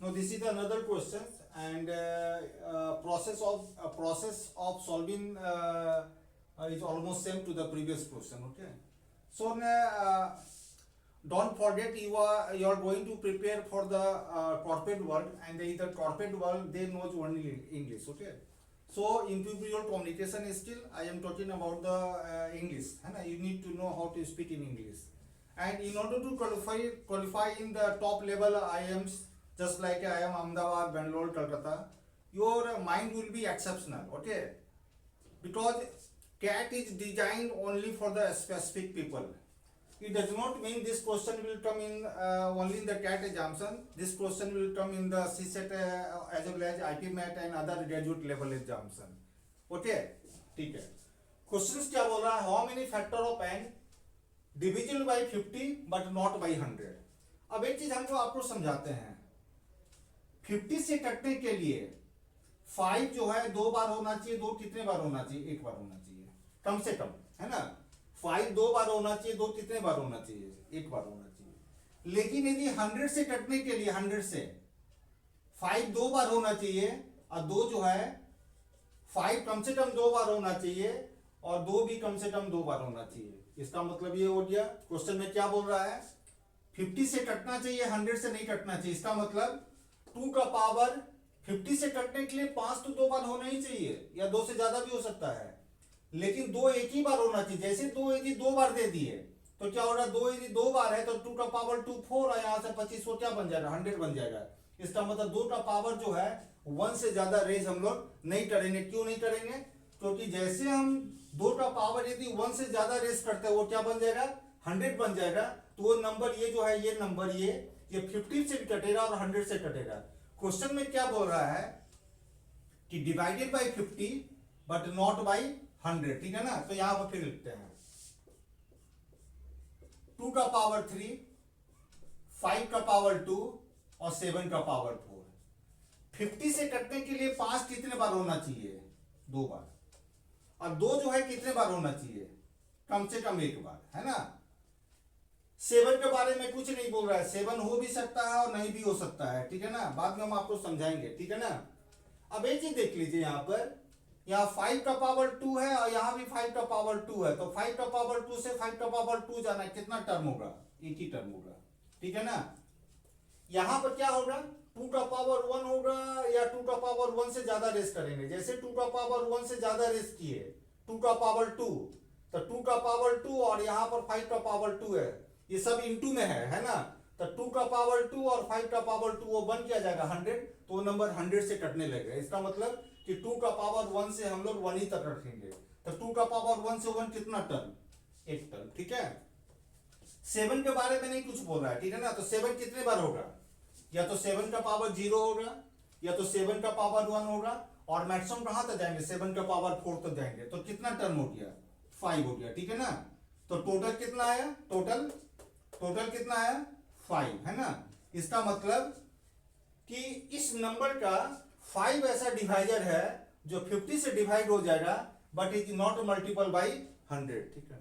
Now this is another question, and process of solving is almost same to the previous question. Okay, so don't forget you are going to prepare for the corporate world, and in the corporate world they knows only English. Okay, so improve your communication skill. I am talking about the English, and you need to know how to speak in English, and in order to qualify in the top level IIMs, just like IIM Ahmedabad, Bangalore, Calcutta, your mind will be exceptional. Okay, because CAT is designed only for the specific people. It does not mean this question will come in only in the CAT examination. This question will come in the CSET as well as IP MAT and other graduate level examination. Okay, ठीक है. Questions क्या बोल रहा है? How many factor of n divisible by 50 but not by 100? अब एक चीज हमको आपको समझाते हैं. 50 से कटने के लिए 5 जो है 2 बार होना चाहिए. 2 कितने बार होना चाहिए? 1 बार होना चाहिए कम से कम, है ना. 5 2 बार होना चाहिए. 2 कितने बार होना चाहिए? 1 बार होना चाहिए. लेकिन यदि 100 से कटने के लिए 100 से 5 2 बार होना चाहिए और 2 जो है 5 कम से कम 2 बार होना चाहिए और 2 भी कम से कम 2 बार होना चाहिए. इसका मतलब ये हो गया. क्वेश्चन में क्या बोल रहा है? 50 से कटना चाहिए, 100 से नहीं कटना चाहिए. इसका मतलब 2 का पावर 50 से कटने के लिए 5 तो 2 बार होना ही चाहिए, या 2 से ज्यादा भी हो सकता है, लेकिन 2 एक ही बार होना चाहिए. जैसे 2 यदि 2 बार दे दिए तो क्या हो रहा है? 2 यदि 2 बार है तो 2 का पावर 2 4 है, यहां से 25 को क्या बन जाएगा? 100 बन जाएगा. इसका मतलब 2 का पावर जो है 1 से ज्यादा रेज हम लोग नहीं करेंगे. क्यों नहीं करेंगे? क्योंकि जैसे हम 2 का पावर यदि 1 से ज्यादा रेज करते हैं वो क्या बन जाएगा? 100 बन जाएगा. तो वो नंबर ये जो है, ये नंबर ये 50 से भी कटेगा और 100 से कटेगा. क्वेश्चन में क्या बोल रहा है कि divided by 50 but not by 100. ठीक है ना. तो यहां पर फिर लिखते हैं 2 का पावर 3, 5 का पावर 2 और 7 का पावर 4. 50 से कटने के लिए 5 कितने बार होना चाहिए? 2 बार. और 2 जो है कितने बार होना चाहिए? कम से कम 1 बार, है ना. 7 के बारे में कुछ नहीं बोल रहा है. 7 हो भी सकता है और नहीं भी हो सकता है. ठीक है ना. बाद में हम आपको समझाएंगे. ठीक है ना. अब एक चीज देख लीजिए, यहां पर यहाँ 5 का पावर 2 है और यहाँ भी 5 का पावर 2 है. तो 5 का पावर 2 से 5 का पावर 2 जाना है. कितना टर्म होगा? एक ही टर्म होगा. ठीक है ना. यहां पर क्या होगा? 2 का पावर 1 होगा या 2 का पावर 1 से ज्यादा रेस करेंगे. जैसे 2 का पावर 1 से ज्यादा रेस किए, 2 का पावर 2, तो 2 का पावर 2 और यहाँ पर 5 का पावर 2 है. ये सब इंटू में है ना. तो 2 का पावर 2 और 5 का पावर 2 वो बन किया जाएगा 100. तो वो नंबर 100 से कटने लगेगा. इसका मतलब कि 2 का पावर 1 से हम लोग 1 ही तक रखेंगे. तो 2 का पावर 1 से 1 कितना टर्म? 1 टर्म. ठीक है. 7 के बारे में नहीं कुछ बोल रहा है. ठीक है ना. तो 7 कितने बार होगा? या तो 7 का पावर 0 होगा या तो 7 का पावर 1 होगा. और मैक्सिमम कहां तक जाएंगे? 7 का पावर 4 तक जाएंगे. तो कितना टर्म हो गया? 5 हो गया. ठीक है ना. तो टोटल कितना आया? टोटल कितना आया? 5, है ना. इसका मतलब कि इस नंबर का 5 ऐसा डिवाइजर है जो 50 से डिवाइड हो जाएगा but is not multiple by 100. ठीक है.